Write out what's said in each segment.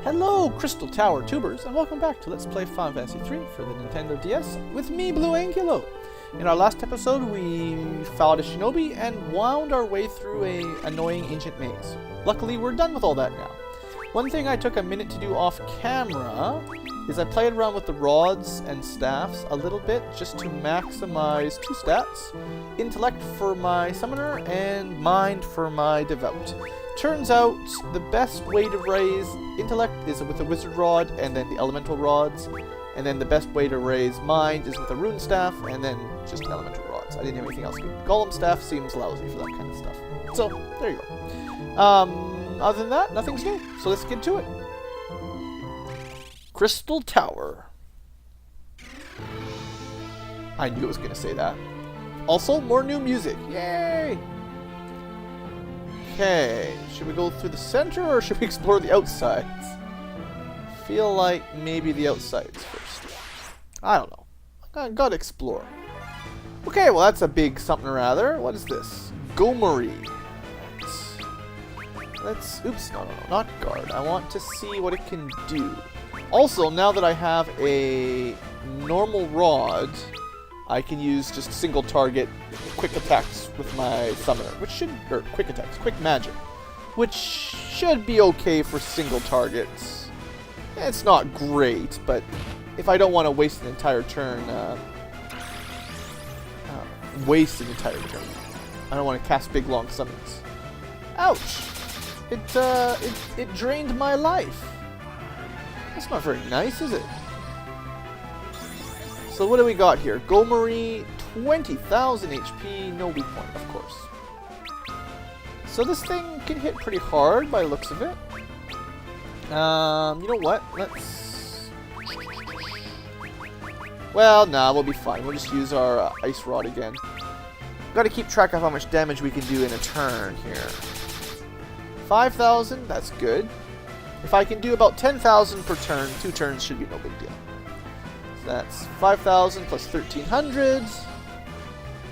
Hello, Crystal Tower tubers, and welcome back to Let's Play Final Fantasy 3 for the Nintendo DS with me, BlueAnkylo. In our last episode, we followed a shinobi and wound our way through an annoying ancient maze. Luckily, we're done with all that now. One thing I took a minute to do off camera is I played around with the rods and staffs a little bit just to maximize two stats: intellect for my summoner and mind for my devout. Turns out the best way to raise intellect is with a wizard rod and then the elemental rods, and then the best way to raise mind is with a rune staff and then just elemental rods. I didn't have anything else good. Golem staff seems lousy for that kind of stuff. So, there you go. Other than that, nothing's new. So let's get to it. Crystal Tower. I knew it was going to say that. Also, more new music. Yay! Okay, should we go through the center or should we explore the outsides? Feel like maybe the outsides first. I don't know. I gotta explore. Okay, well that's a big something or other. What is this? Gomori. Let's... Oops, no, not guard. I want to see what it can do. Also, now that I have a normal rod, I can use just single target quick attacks with my summoner, which should, or quick attacks, quick magic, which should be okay for single targets. It's not great, but if I don't want to waste an entire turn, I don't want to cast big long summons. Ouch! It drained my life. That's not very nice, is it? So what do we got here? Gomori, 20,000 HP, no weak point, of course. So this thing can hit pretty hard by the looks of it. You know what? Let's... Well, nah, we'll be fine. We'll just use our ice rod again. Got to keep track of how much damage we can do in a turn here. 5,000, that's good. If I can do about 10,000 per turn, 2 turns should be no big deal. That's 5,000 plus 1,300.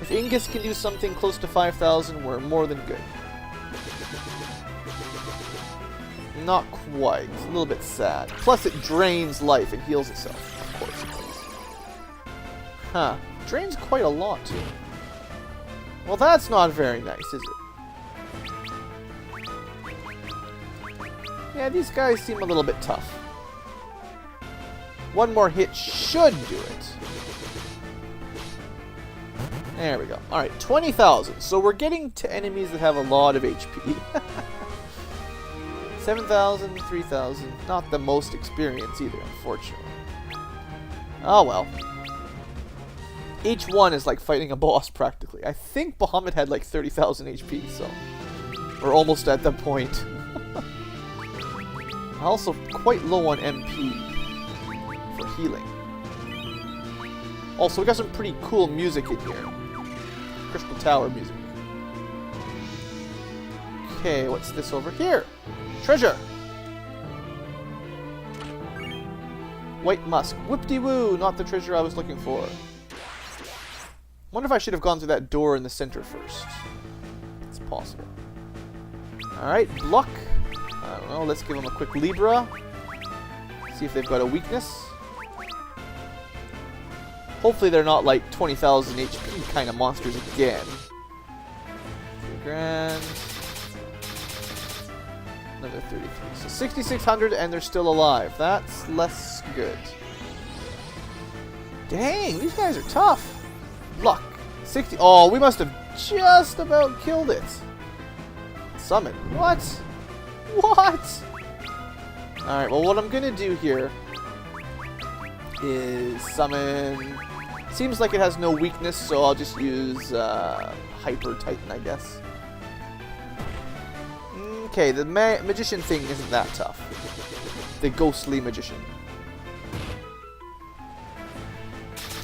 If Ingus can do something close to 5,000, we're more than good. Not quite. It's a little bit sad. Plus it drains life and heals itself. Of course it does. Huh. Drains quite a lot, too. Well, that's not very nice, is it? Yeah, these guys seem a little bit tough. One more hit should do it. There we go. Alright, 20,000. So we're getting to enemies that have a lot of HP. 7,000, 3,000. Not the most experience either, unfortunately. Oh well. Each one is like fighting a boss, practically. I think Bahamut had like 30,000 HP, so... We're almost at the point. Also quite low on MP. For healing. Also, we got some pretty cool music in here. Crystal Tower music. Okay, what's this over here? Treasure! White musk. Whoop-de-woo! Not the treasure I was looking for. Wonder if I should have gone through that door in the center first. It's possible. Alright, Block. I don't know, let's give them a quick Libra. See if they've got a weakness. Hopefully they're not like 20,000 HP kind of monsters again. 3 grand. Another 33. So 6,600 and they're still alive. That's less good. Dang, these guys are tough. Luck. 60. Oh, we must have just about killed it. Summon. What? What? Alright, well what I'm going to do here is summon... Seems like it has no weakness, so I'll just use Hyper Titan, I guess. Okay, the magician thing isn't that tough. The ghostly magician.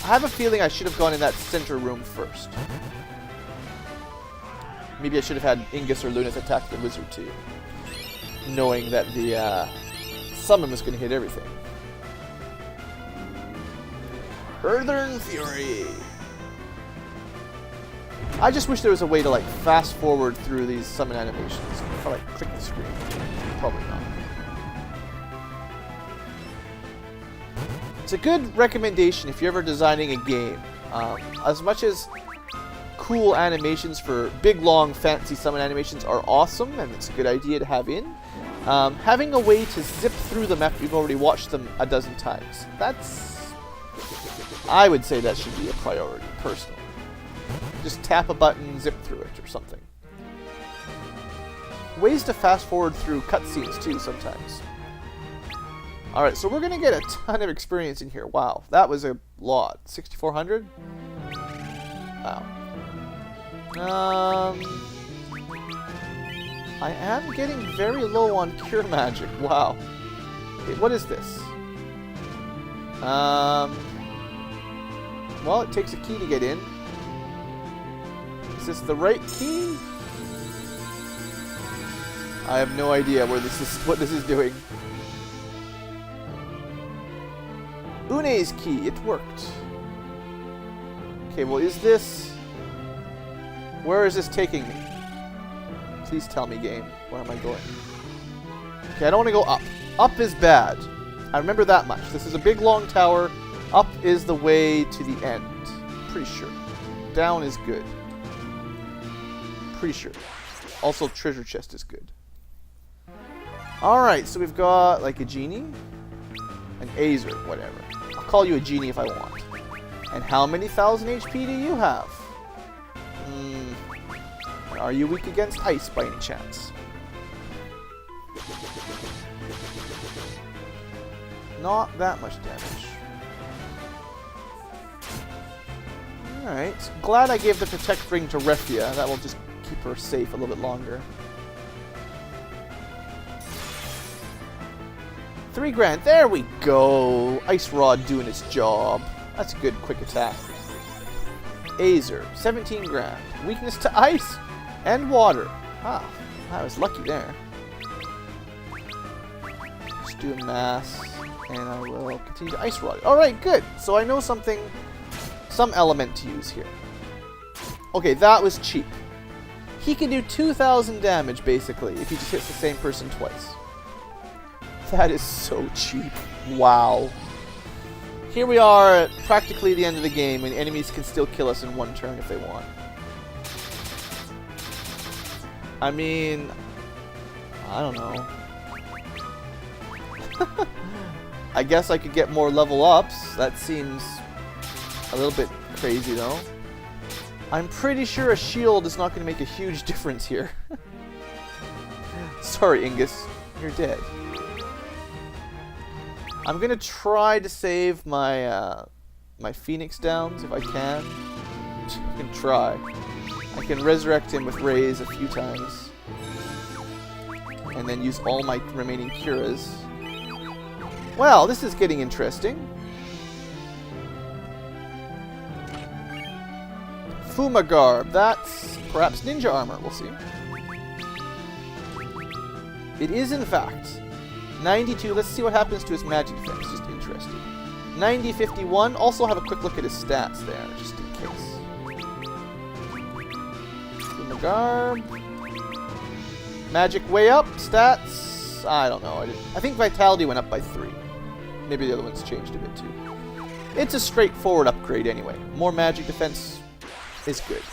I have a feeling I should have gone in that center room first. Maybe I should have had Ingus or Lunith attack the wizard too. Knowing that the summon was going to hit everything. Earthern Fury! I just wish there was a way to like fast forward through these summon animations. If I like click the screen. Probably not. It's a good recommendation if you're ever designing a game. As much as cool animations for big, long, fancy summon animations are awesome, and it's a good idea to have in, having a way to zip through them after you've already watched them a dozen times, I would say that should be a priority, personally. Just tap a button, zip through it, or something. Ways to fast forward through cutscenes, too, sometimes. Alright, so we're going to get a ton of experience in here. Wow, that was a lot. 6,400? Wow. I am getting very low on Cure Magic. Wow. Wait, what is this? Well, it takes a key to get in. Is this the right key? I have no idea where this is, what this is doing. Une's key, it worked. Okay, well, is this... Where is this taking me? Please tell me, game. Where am I going? Okay, I don't want to go up. Up is bad. I remember that much. This is a big, long tower. Up is the way to the end. Pretty sure. Down is good. Pretty sure. Also, treasure chest is good. Alright, so we've got, like, a genie. An Azer, whatever. I'll call you a genie if I want. And how many thousand HP do you have? Are you weak against ice by any chance? Not that much damage. Alright. Glad I gave the Protect Ring to Refia. That will just keep her safe a little bit longer. 3 grand. There we go. Ice Rod doing its job. That's a good quick attack. Azer. 17 grand. Weakness to ice and water. Ah, I was lucky there. Just do a mass. And I will continue to Ice Rod. Alright, good. So I know something, some element to use here. Okay, that was cheap. He can do 2,000 damage, basically, if he just hits the same person twice. That is so cheap. Wow. Here we are at practically the end of the game, and enemies can still kill us in one turn if they want. I mean, I don't know. I guess I could get more level ups. That seems a little bit crazy, though. I'm pretty sure a shield is not going to make a huge difference here. Sorry, Ingus. You're dead. I'm going to try to save my my Phoenix Downs if I can. I can try. I can resurrect him with Rays a few times. And then use all my remaining Curas. Well, this is getting interesting. Fuma Garb. That's perhaps ninja armor. We'll see. It is, in fact, 92. Let's see what happens to his magic defense. Just interested. 90, 51. Also have a quick look at his stats there, just in case. Fuma Garb. Magic way up. Stats. I don't know. I think Vitality went up by 3. Maybe the other one's changed a bit too. It's a straightforward upgrade anyway. More magic defense is good.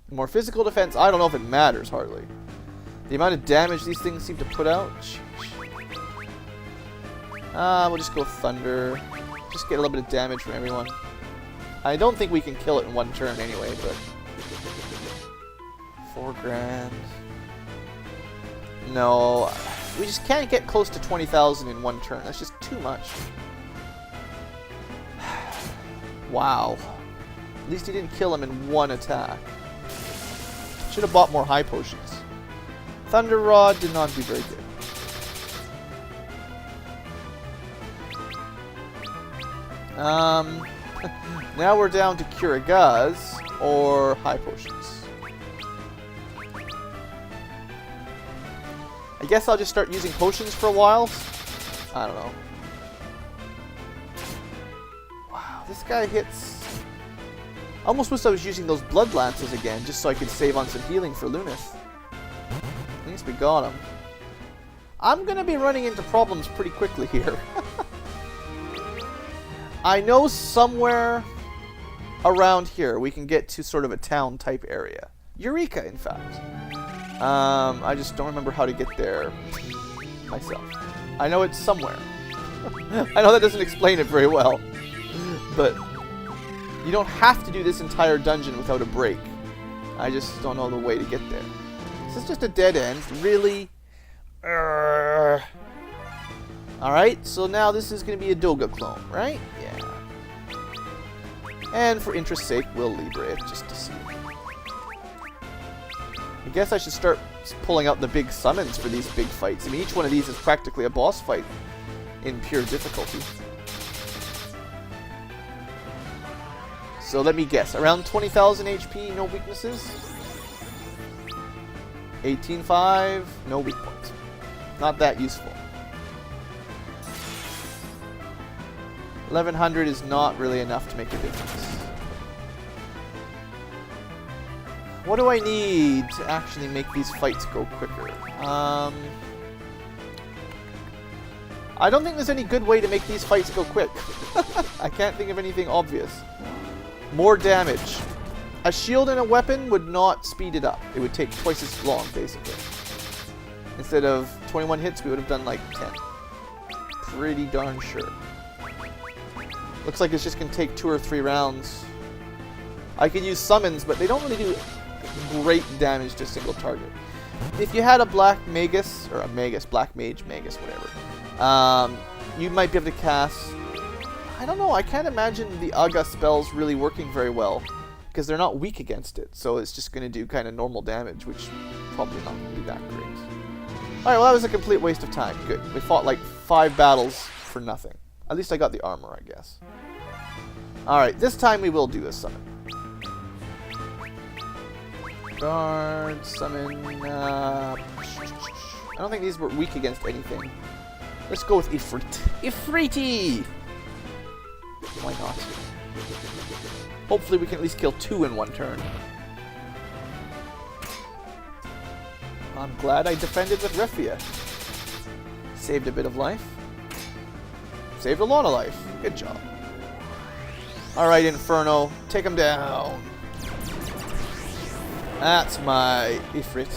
More physical defense, I don't know if it matters hardly. The amount of damage these things seem to put out. We'll just go Thunder. Just get a little bit of damage from everyone. I don't think we can kill it in one turn anyway, but 4 grand. No, we just can't get close to 20,000 in one turn. That's just too much. Wow. At least he didn't kill him in one attack. Should have bought more high potions. Thunder Rod did not do very good. Now we're down to Kuragaz or high potions. I guess I'll just start using potions for a while. I don't know. Wow, this guy hits... I almost wish I was using those blood lances again, just so I could save on some healing for Lunith. At least we got him. I'm gonna be running into problems pretty quickly here. I know somewhere around here we can get to sort of a town type area. Eureka, in fact. I just don't remember how to get there myself. I know it's somewhere. I know that doesn't explain it very well, but you don't have to do this entire dungeon without a break. I just don't know the way to get there. This is just a dead end, really. Alright, so now this is going to be a Doga clone, right? Yeah. And for interest's sake, we'll Libre it just to see. I guess I should start pulling out the big summons for these big fights. I mean, each one of these is practically a boss fight in pure difficulty. So let me guess, around 20,000 HP, no weaknesses? 18.5, no weak points. Not that useful. 1100 is not really enough to make a difference. What do I need to actually make these fights go quicker? I don't think there's any good way to make these fights go quick. I can't think of anything obvious. More damage. A shield and a weapon would not speed it up. It would take twice as long, basically. Instead of 21 hits, we would have done like 10. Pretty darn sure. Looks like it's just going to take 2 or 3 rounds. I could use summons, but they don't really do great damage to a single target. If you had a Black Magus, or a Magus, Black Mage, Magus, whatever, you might be able to cast... I don't know, I can't imagine the Aga spells really working very well, because they're not weak against it, so it's just going to do kind of normal damage, which probably not going to be that great. Alright, well that was a complete waste of time. Good. We fought like 5 battles for nothing. At least I got the armor, I guess. Alright, this time we will do a summon. Guard, summon, I don't think these were weak against anything. Let's go with Ifrit. Ifriti! Why not? Hopefully we can at least kill 2 in one turn. I'm glad I defended with Refia. Saved a bit of life. Saved a lot of life. Good job. Alright, Inferno. Take him down. That's my Ifrit.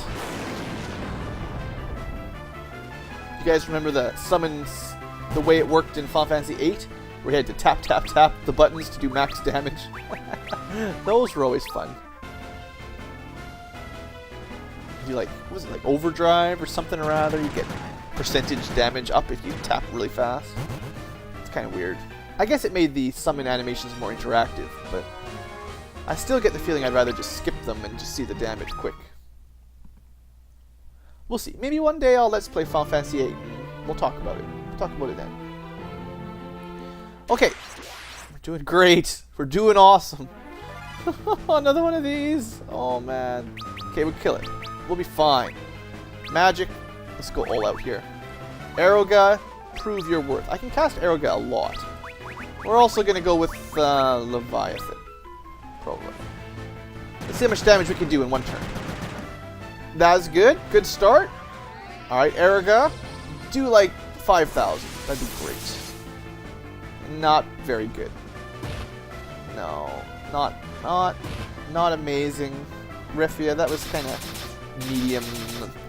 You guys remember the summons, the way it worked in Final Fantasy VIII? Where you had to tap, tap, tap the buttons to do max damage? Those were always fun. You like, what was it, like overdrive or something or other? You get percentage damage up if you tap really fast. It's kind of weird. I guess it made the summon animations more interactive, but I still get the feeling I'd rather just skip them and just see the damage quick. We'll see. Maybe one day I'll let's play Final Fantasy VIII and we'll talk about it. We'll talk about it then. Okay. We're doing great. We're doing awesome. Another one of these. Oh, man. Okay, we'll kill it. We'll be fine. Magic. Let's go all out here. Aeroga, prove your worth. I can cast Aeroga a lot. We're also going to go with Leviathan. Probably. Let's see how much damage we can do in one turn. That's good. Good start. Alright, Aeroga. Do like 5,000. That'd be great. Not very good. No. Not amazing. Refia, that was kind of medium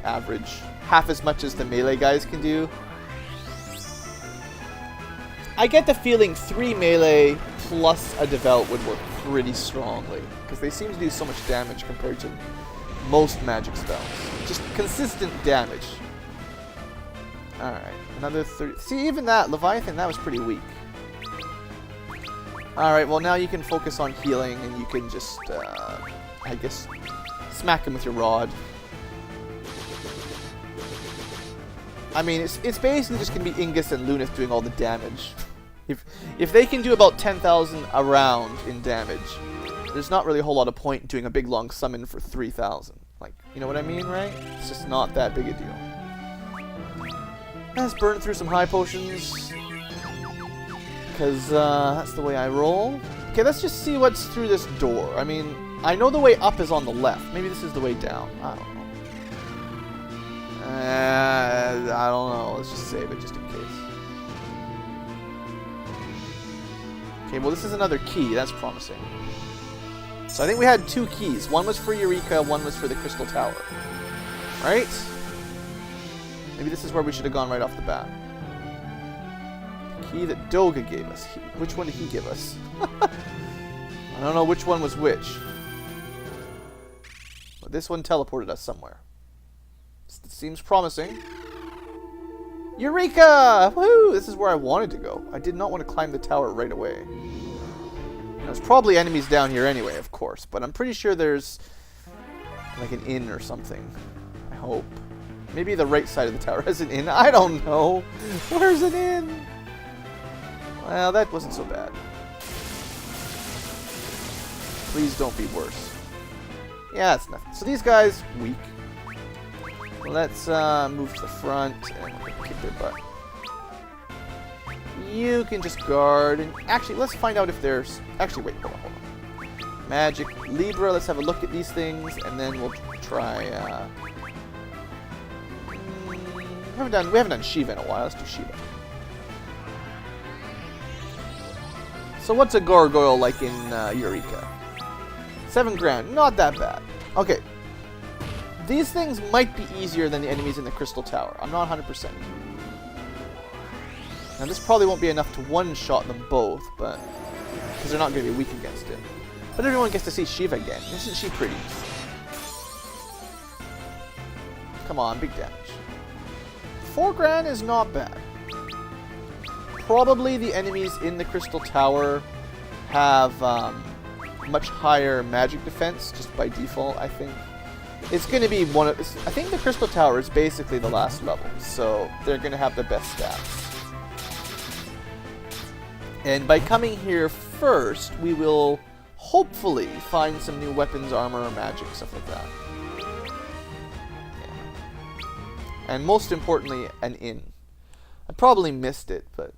average. Half as much as the melee guys can do. I get the feeling 3 melee plus a develop would work pretty strongly, because they seem to do so much damage compared to most magic spells. Just consistent damage. Alright, another 30. See, even that, Leviathan, that was pretty weak. Alright, well now you can focus on healing and you can just, I guess, smack him with your rod. I mean, it's basically just going to be Ingus and Lunith doing all the damage. If they can do about 10,000 a round in damage, there's not really a whole lot of point doing a big long summon for 3,000. Like, you know what I mean, right? It's just not that big a deal. Let's burn through some high potions, because that's the way I roll. Okay, let's just see what's through this door. I mean, I know the way up is on the left. Maybe this is the way down. I don't know. I don't know. Let's just save it just in case. Okay, well this is another key. That's promising. So I think we had 2 keys. One was for Eureka, one was for the Crystal Tower. Right? Maybe this is where we should have gone right off the bat. Key that Doga gave us. Which one did he give us? I don't know which one was which. But this one teleported us somewhere. Seems promising. Eureka! Woo! This is where I wanted to go. I did not want to climb the tower right away. There's probably enemies down here anyway, of course. But I'm pretty sure there's like an inn or something. I hope. Maybe the right side of the tower has an inn. I don't know. Where's an inn? Well, that wasn't so bad. Please don't be worse. Yeah, that's nothing. So these guys, weak. Let's move to the front and kick their butt. You can just guard. And actually, let's find out if there's... Actually, wait, hold on. Magic Libra, let's have a look at these things, and then we'll try... we haven't done Shiva in a while. Let's do Shiva. So what's a gargoyle like in Eureka? 7 grand. Not that bad. Okay. These things might be easier than the enemies in the Crystal Tower. I'm not 100%. Now this probably won't be enough to one-shot them both, but... because they're not going to be weak against it. But everyone gets to see Shiva again. Isn't she pretty? Come on, big damage. 4 grand is not bad. Probably the enemies in the Crystal Tower have much higher magic defense, just by default, I think. It's going to be one of... I think the Crystal Tower is basically the last level, so they're going to have the best stats. And by coming here first, we will hopefully find some new weapons, armor, magic, stuff like that. Yeah. And most importantly, an inn. I probably missed it, but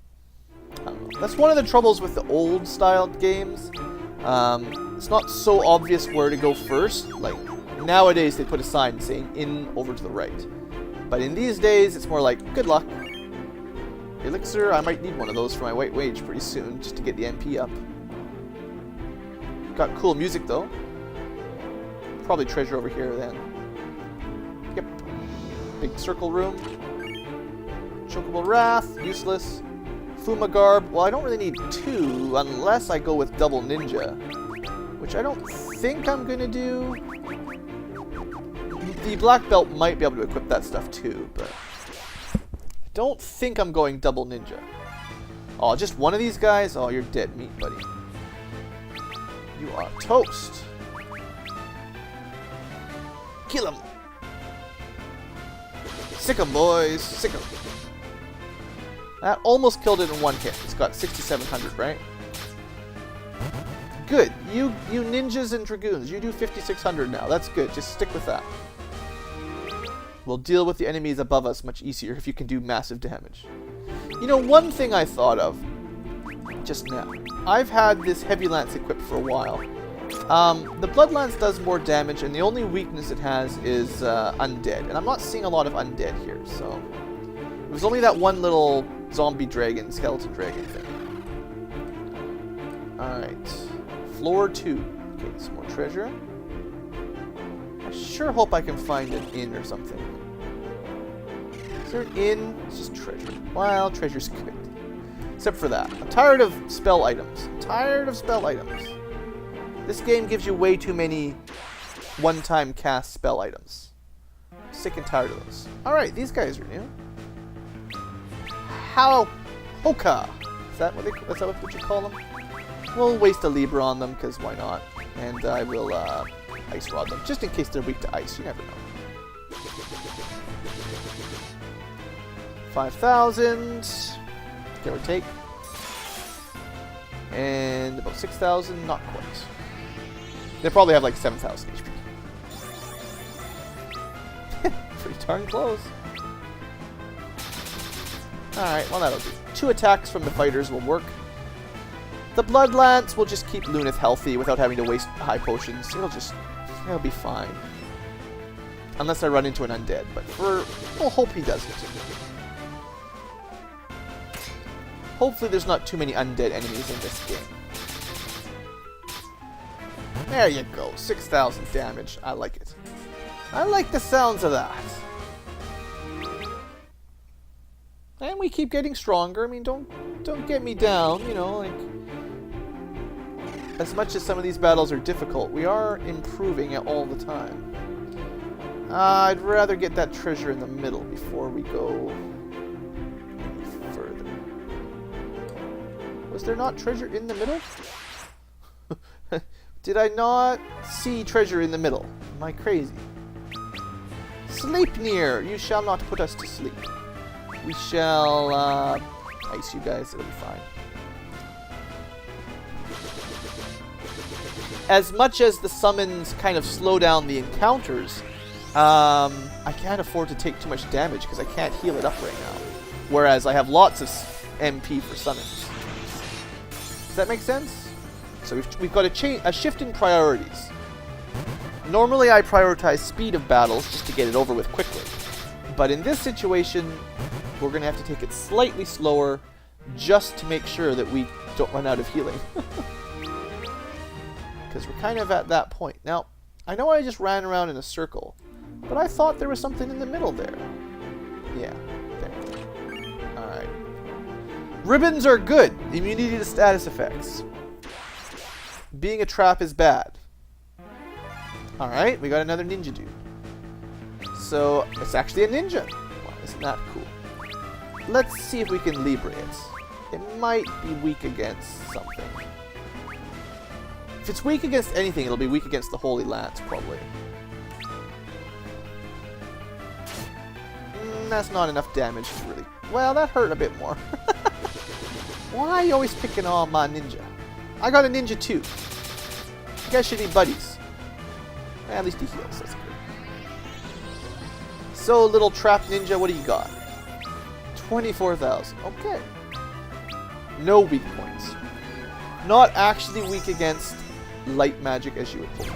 I don't know. That's one of the troubles with the old styled games. It's not so obvious where to go first. Like, nowadays they put a sign saying inn over to the right. But in these days, it's more like, good luck. Elixir, I might need one of those for my white wage pretty soon, just to get the MP up. Got cool music though. Probably treasure over here then. Yep. Big circle room. Chocobo Wrath, useless. Fumagarb, well I don't really need 2 unless I go with double ninja. Which I don't think I'm gonna do. The black belt might be able to equip that stuff too, but I don't think I'm going double ninja. Oh, just one of these guys? Oh, you're dead meat, buddy. You are toast. Kill him. Sick 'em, boys. Sick 'em. That almost killed it in one hit. It's got 6,700, right? Good. You ninjas and dragoons, you do 5,600 now. That's good. Just stick with that. We'll deal with the enemies above us much easier if you can do massive damage. You know, one thing I thought of just now. I've had this heavy lance equipped for a while. The blood lance does more damage, and the only weakness it has is undead. And I'm not seeing a lot of undead here, so... It was only that one little zombie dragon, skeleton dragon thing. Alright. Floor 2. Okay, some more treasure. I sure hope I can find an inn or something. Is there an inn? It's just treasure. Well, treasure's good. Except for that. I'm tired of spell items. I'm tired of spell items. This game gives you way too many one-time cast spell items. Sick and tired of those. Alright, these guys are new. Hoka. Is that what you call them? We'll waste a Libra on them, because why not? And I will ice rod them, just in case they're weak to ice. You never know. 5,000, give or take. And about 6,000, not quite. They probably have like 7,000 HP. Pretty darn close. Alright, well that'll do. 2 attacks from the fighters will work. The Blood Lance will just keep Lunith healthy without having to waste high potions. It'll be fine. Unless I run into an undead, but we'll hope he doesn't. Hopefully there's not too many undead enemies in this game. There you go. 6,000 damage. I like it. I like the sounds of that. And we keep getting stronger. I mean, don't get me down, you know, like, as much as some of these battles are difficult, we are improving it all the time. I'd rather get that treasure in the middle before we go any further. Was there not treasure in the middle? Did I not see treasure in the middle? Am I crazy? Sleep near! You shall not put us to sleep. We shall, ice you guys, it'll be fine. As much as the summons kind of slow down the encounters, I can't afford to take too much damage because I can't heal it up right now. Whereas I have lots of MP for summons. Does that make sense? So we've got a shift in priorities. Normally I prioritize speed of battles just to get it over with quickly. But in this situation, we're going to have to take it slightly slower just to make sure that we don't run out of healing. Because we're kind of at that point. Now, I know I just ran around in a circle, but I thought there was something in the middle there. Yeah, there. Alright. Ribbons are good. Immunity to status effects. Being a trap is bad. Alright, we got another ninja dude. So, it's actually a ninja. Wow, isn't that cool? Let's see if we can Libre it. It might be weak against something. If it's weak against anything, it'll be weak against the Holy Lance, probably. That's not enough damage to really... Well, that hurt a bit more. Why are you always picking on my ninja? I got a ninja too. You guys should be buddies. At least he heals, that's good. So, little trap ninja, what do you got? 24,000. Okay. No weak points. Not actually weak against light magic as you would hope.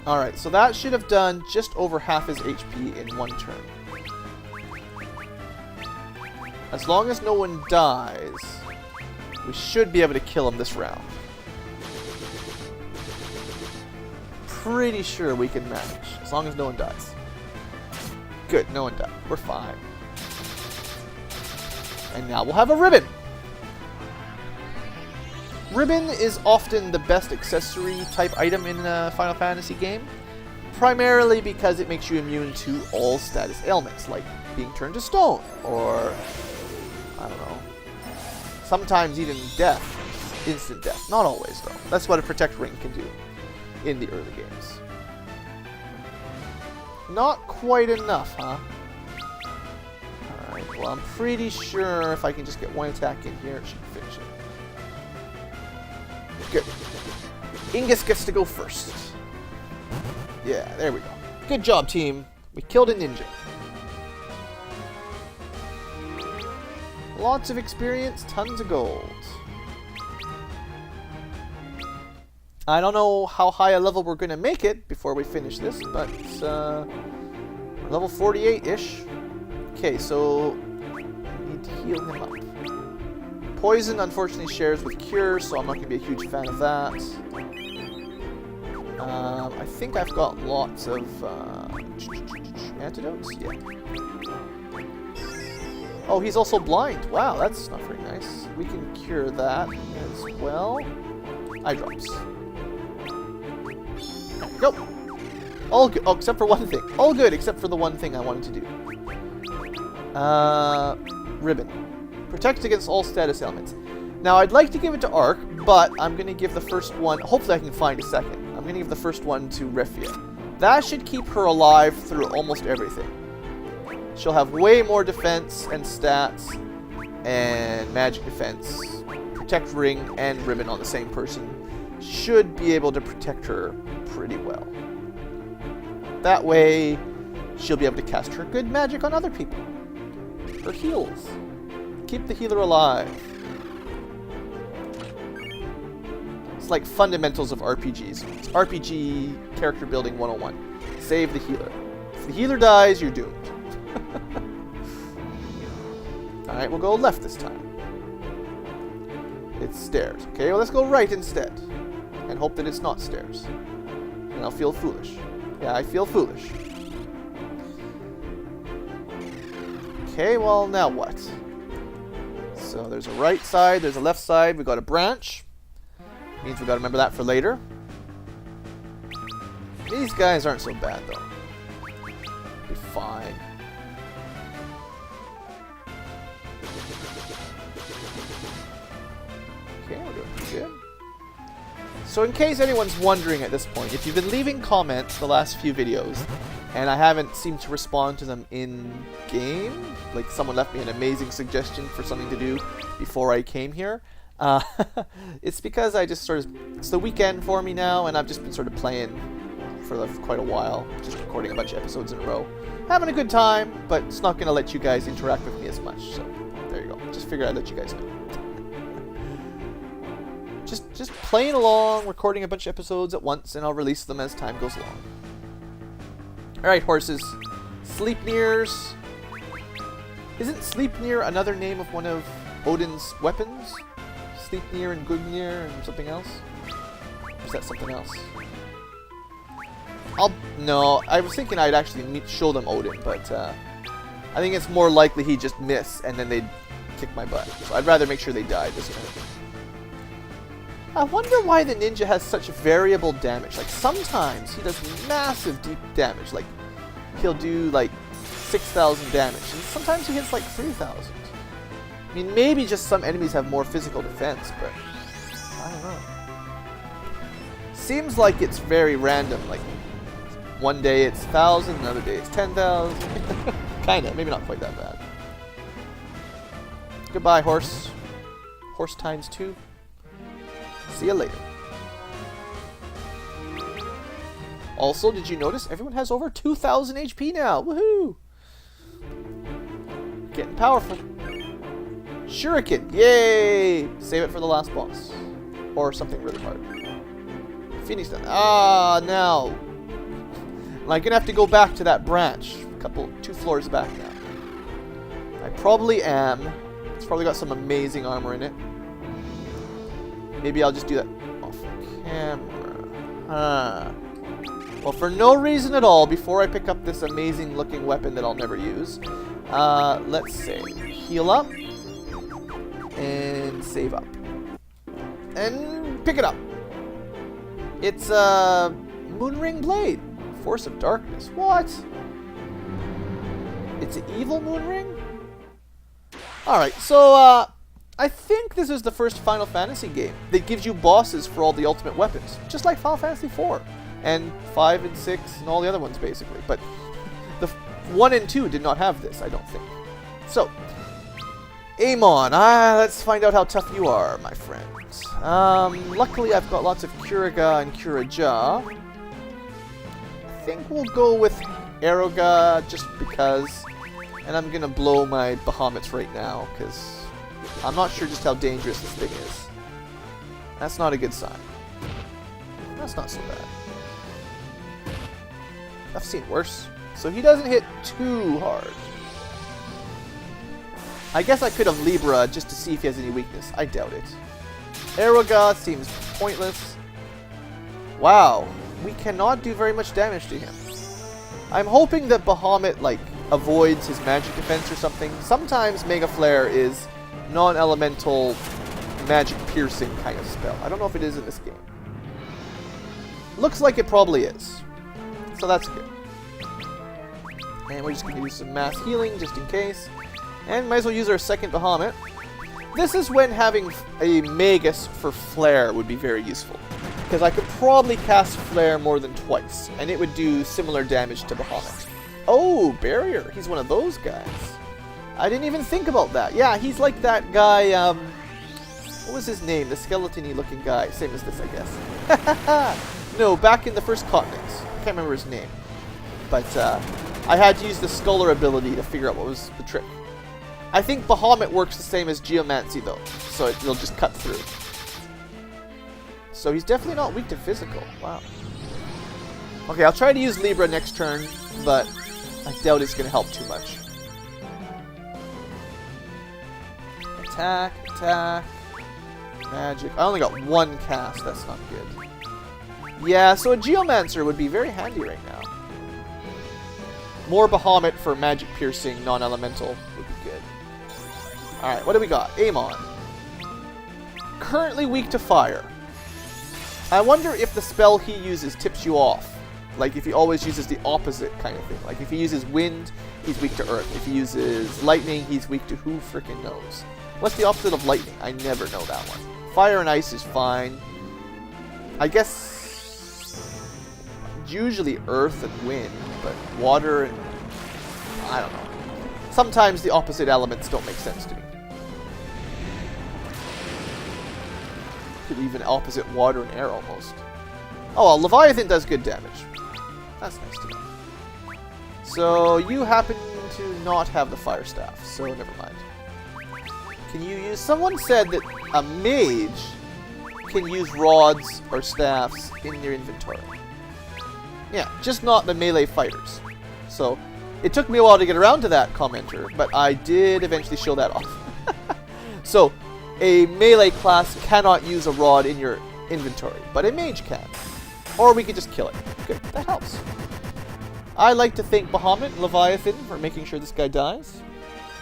Alright, so that should have done just over half his HP in one turn. As long as no one dies, we should be able to kill him this round. Pretty sure we can manage, as long as no one dies. Good, no one died. We're fine. And now we'll have a ribbon! Ribbon is often the best accessory type item in a Final Fantasy game, primarily because it makes you immune to all status ailments, like being turned to stone, or, I don't know, sometimes even death, instant death. Not always, though. That's what a Protect Ring can do in the early games. Not quite enough, huh? Alright, well, I'm pretty sure if I can just get one attack in here, it should finish it. Good. Ingus gets to go first. Yeah, there we go. Good job, team. We killed a ninja. Lots of experience, tons of gold. I don't know how high a level we're going to make it before we finish this, but level 48-ish. Okay, so we need to heal him up. Poison, unfortunately, shares with Cure, so I'm not going to be a huge fan of that. I think I've got lots of antidotes. Yeah. Oh, he's also blind. Wow, that's not very nice. We can cure that as well. Eye drops. Go. All good. Oh, except for one thing. All good, except for the one thing I wanted to do. Ribbon. Protect against all status ailments. Now, I'd like to give it to Ark, but I'm going to give the first one... Hopefully I can find a second. I'm going to give the first one to Refia. That should keep her alive through almost everything. She'll have way more defense and stats and magic defense. Protect Ring and Ribbon on the same person. Should be able to protect her pretty well. That way, she'll be able to cast her good magic on other people. Her heals. Keep the healer alive. It's like fundamentals of RPGs. It's RPG character building 101. Save the healer. If the healer dies, you're doomed. Alright, we'll go left this time. It's stairs. Okay, well let's go right instead. And hope that it's not stairs. And I'll feel foolish. Yeah, I feel foolish. Okay, well now what? So there's a right side, there's a left side, we got a branch. Means we gotta remember that for later. These guys aren't so bad though. Be fine. Okay, we're doing pretty good. So in case anyone's wondering at this point, if you've been leaving comments the last few videos, and I haven't seemed to respond to them in-game, like someone left me an amazing suggestion for something to do before I came here, it's because I just sort of, it's the weekend for me now, and I've just been sort of playing for quite a while, just recording a bunch of episodes in a row. Having a good time, but it's not going to let you guys interact with me as much, so there you go. Just figured I'd let you guys know. Just playing along, recording a bunch of episodes at once, and I'll release them as time goes along. Alright, horses. Sleipnir's. Isn't Sleipnir another name of one of Odin's weapons? Sleipnir and Gungnir and something else? Or is that something else? No, I was thinking I'd actually show them Odin, but I think it's more likely he'd just miss and then they'd kick my butt. So I'd rather make sure they died this time. I wonder why the ninja has such variable damage. Like, sometimes he does massive deep damage. Like, he'll do, like, 6,000 damage. And sometimes he hits, like, 3,000. I mean, maybe just some enemies have more physical defense, but I don't know. Seems like it's very random. Like, one day it's 1,000, another day it's 10,000. Kinda. Maybe not quite that bad. Goodbye, horse. Horse times 2. See you later. Also, did you notice everyone has over 2,000 HP now? Woohoo! Getting powerful. Shuriken, yay! Save it for the last boss. Or something really hard. Phoenix then. Ah, now. I'm gonna have to go back to that branch. 2 floors back now. I probably am. It's probably got some amazing armor in it. Maybe I'll just do that off camera. Well, for no reason at all, before I pick up this amazing looking weapon that I'll never use, let's say, heal up, and save up. And pick it up. It's a Moonring Blade. Force of Darkness. What? It's an evil Moonring? Alright, so, I think this is the first Final Fantasy game that gives you bosses for all the ultimate weapons, just like Final Fantasy 4 and 5 and 6 and all the other ones basically. But the 1 and 2 did not have this, I don't think. So, Amon, let's find out how tough you are, my friend. Luckily I've got lots of Curaga and Curaja. I think we'll go with Eureka just because, and I'm gonna blow my Bahamut's right now because I'm not sure just how dangerous this thing is. That's not a good sign. That's not so bad. I've seen worse. So he doesn't hit too hard. I guess I could have Libra just to see if he has any weakness. I doubt it. Eureka seems pointless. Wow. We cannot do very much damage to him. I'm hoping that Bahamut, like, avoids his magic defense or something. Sometimes Mega Flare is non-elemental magic piercing kind of spell. I don't know if it is in this game. Looks like it probably is. So that's good. And we're just going to use some mass healing just in case. And might as well use our second Bahamut. This is when having a Magus for Flare would be very useful. Because I could probably cast Flare more than twice. And it would do similar damage to Bahamut. Oh, Barrier. He's one of those guys. I didn't even think about that. Yeah, he's like that guy, what was his name? The skeleton-y looking guy. Same as this, I guess. No, back in the first continent. I can't remember his name. But, I had to use the Sculler ability to figure out what was the trick. I think Bahamut works the same as Geomancy, though. So it'll just cut through. So he's definitely not weak to physical. Wow. Okay, I'll try to use Libra next turn, but I doubt it's going to help too much. Attack, attack. Magic. I only got one cast. That's not good. Yeah, so a Geomancer would be very handy right now. More Bahamut for magic piercing, non-elemental would be good. Alright, what do we got? Amon. Currently weak to fire. I wonder if the spell he uses tips you off. Like if he always uses the opposite kind of thing. Like if he uses wind, he's weak to earth. If he uses lightning, he's weak to who frickin' knows. What's the opposite of lightning? I never know that one. Fire and ice is fine. I guess usually earth and wind, but water and I don't know. Sometimes the opposite elements don't make sense to me. Could even opposite water and air almost. Oh, well, Leviathan does good damage. That's nice to know. So you happen to not have the fire staff, so never mind. Can you use... Someone said that a mage can use rods or staffs in their inventory. Yeah, just not the melee fighters. So, it took me a while to get around to that commenter, but I did eventually show that off. So, a melee class cannot use a rod in your inventory, but a mage can. Or we could just kill it. Good, that helps. I like to thank Bahamut and Leviathan for making sure this guy dies.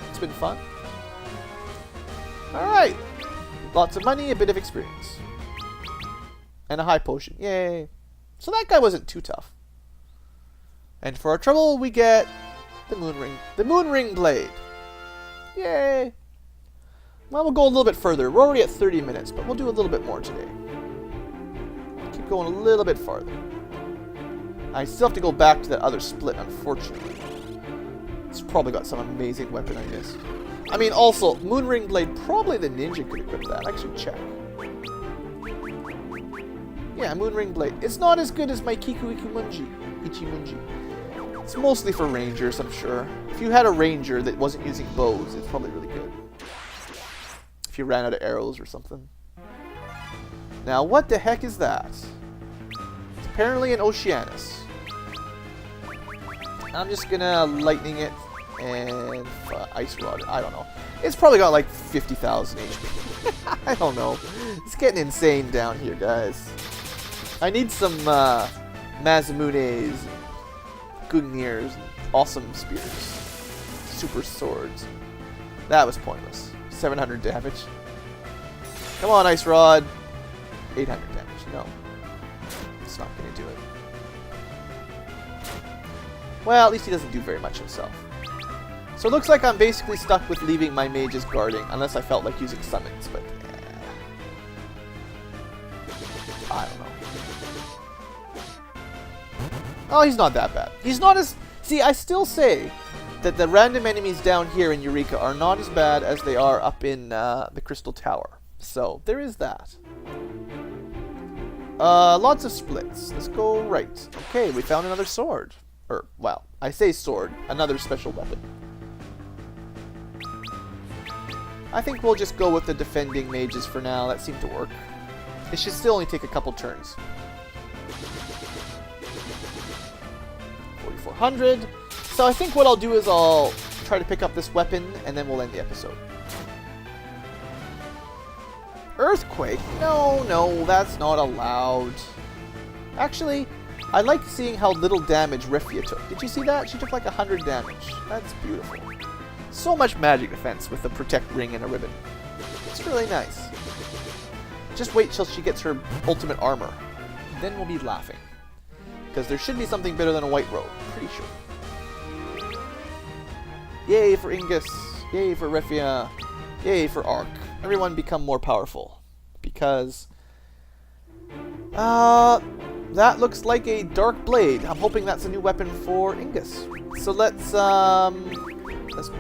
It's been fun. Alright. Lots of money, a bit of experience. And a high potion. Yay. So that guy wasn't too tough. And for our trouble, we get the moon ring. The moon ring blade. Yay. Well, we'll go a little bit further. We're already at 30 minutes, but we'll do a little bit more today. Keep going a little bit farther. I still have to go back to that other split, unfortunately. It's probably got some amazing weapon I missed. I mean, also, Moonring Blade, probably the ninja could equip that. I should check. Yeah, Moonring Blade. It's not as good as my Kiku Ichimunji. It's mostly for rangers, I'm sure. If you had a ranger that wasn't using bows, it's probably really good. If you ran out of arrows or something. Now, what the heck is that? It's apparently an Oceanus. I'm just gonna lightning it and ice rod it. I don't know. It's probably got like 50,000 HP. I don't know. It's getting insane down here, guys. I need some Masamunes, Gungnir's, awesome spears, super swords. That was pointless. 700 damage. Come on, ice rod. 800 damage. No. It's not going to do it. Well, at least he doesn't do very much himself. So it looks like I'm basically stuck with leaving my mages guarding, unless I felt like using summons, but I don't know. Oh, he's not that bad. He's not as... See, I still say that the random enemies down here in Eureka are not as bad as they are up in the Crystal Tower. So, there is that. Lots of splits. Let's go right. Okay, we found another sword. Or, well, I say sword. Another special weapon. I think we'll just go with the defending mages for now. That seemed to work. It should still only take a couple turns. 4,400. So I think what I'll do is I'll try to pick up this weapon, and then we'll end the episode. Earthquake? No, that's not allowed. Actually, I like seeing how little damage Refia took. Did you see that? She took like 100 damage. That's beautiful. So much magic defense with the protect ring and a ribbon. It's really nice. Just wait till she gets her ultimate armor. Then we'll be laughing. Because there should be something better than a white robe. Pretty sure. Yay for Ingus. Yay for Refia. Yay for Ark. Everyone become more powerful. Because... that looks like a dark blade. I'm hoping that's a new weapon for Ingus. So let's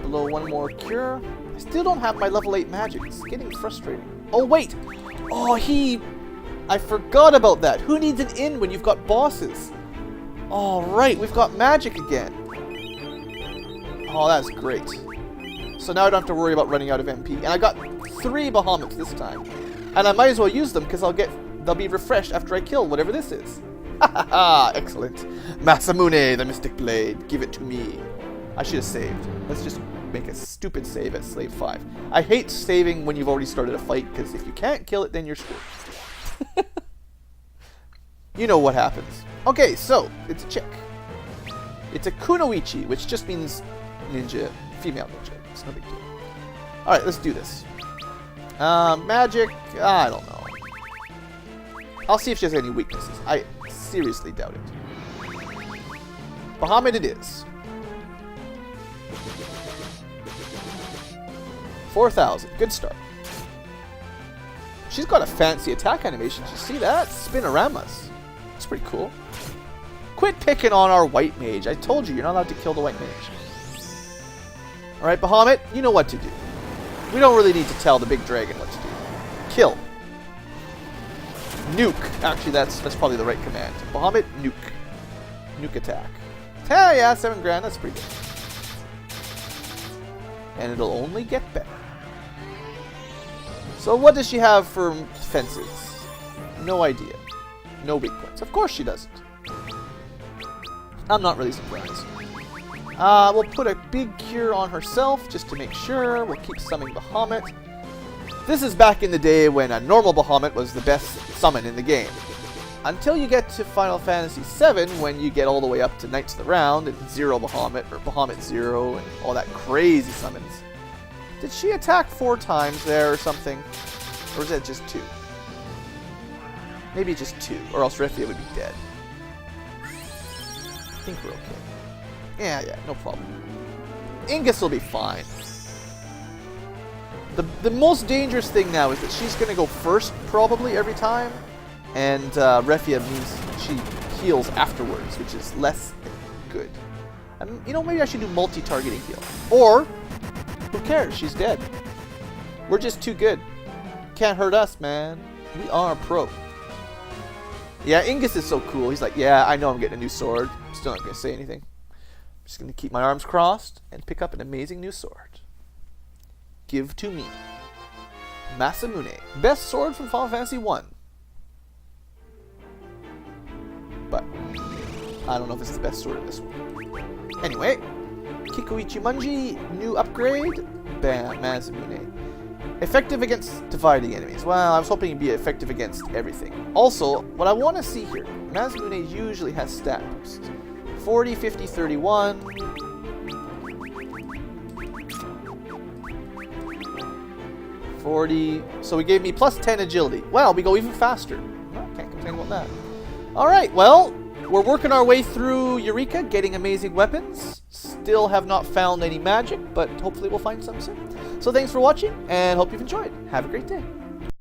blow one more cure. I still don't have my level 8 magic. It's getting frustrating. Oh, wait! Oh, I forgot about that. Who needs an inn when you've got bosses? All right, we've got magic again. Oh, that's great. So now I don't have to worry about running out of MP. And I got 3 Bahamuts this time. And I might as well use them because they'll be refreshed after I kill whatever this is. Ha ha ha! Excellent. Masamune, the Mystic Blade. Give it to me. I should have saved. Let's just make a stupid save at Slave 5. I hate saving when you've already started a fight, because if you can't kill it, then you're screwed. You know what happens. Okay, so, it's a chick. It's a kunoichi, which just means ninja, female ninja. It's no big deal. Alright, let's do this. Magic, I don't know. I'll see if she has any weaknesses. I seriously doubt it. Bahamut it is. 4,000. Good start. She's got a fancy attack animation. Did you see that? Spinoramas. That's pretty cool. Quit picking on our white mage. I told you, you're not allowed to kill the white mage. Alright, Bahamut, you know what to do. We don't really need to tell the big dragon what to do. Kill. Nuke. Actually, that's probably the right command. Bahamut, nuke. Nuke attack. Hell yeah, 7 grand. That's pretty good. And it'll only get better. So what does she have for fences? No idea. No weak points. Of course she doesn't. I'm not really surprised. We'll put a big cure on herself just to make sure. We'll keep summoning Bahamut. This is back in the day when a normal Bahamut was the best summon in the game. Until you get to Final Fantasy VII, when you get all the way up to Knights of the Round and Zero Bahamut, or Bahamut Zero, and all that crazy summons. Did she attack 4 times there or something? Or is that just 2? Maybe just 2, or else Refia would be dead. I think we're okay. Yeah, no problem. Ingus will be fine. The most dangerous thing now is that she's going to go first, probably, every time. And Refia means she heals afterwards, which is less good. You know, maybe I should do multi-targeting heal. Or, who cares? She's dead. We're just too good. Can't hurt us, man. We are pro. Yeah, Ingus is so cool. He's like, yeah, I know I'm getting a new sword. I'm still not going to say anything. I'm just going to keep my arms crossed and pick up an amazing new sword. Give to me. Masamune. Best sword from Final Fantasy 1. But I don't know if it's the best sword in this one. Anyway, Kikuichi Munji, new upgrade. Bam, Masamune. Effective against dividing enemies. Well, I was hoping it'd be effective against everything. Also, what I want to see here, Masamune usually has stat boosts. 40, 50, 31. 40. So we gave me plus 10 agility. Well, we go even faster. Well, can't complain about that. Alright, well, we're working our way through Eureka, getting amazing weapons. Still have not found any magic, but hopefully we'll find some soon. So thanks for watching, and hope you've enjoyed. Have a great day.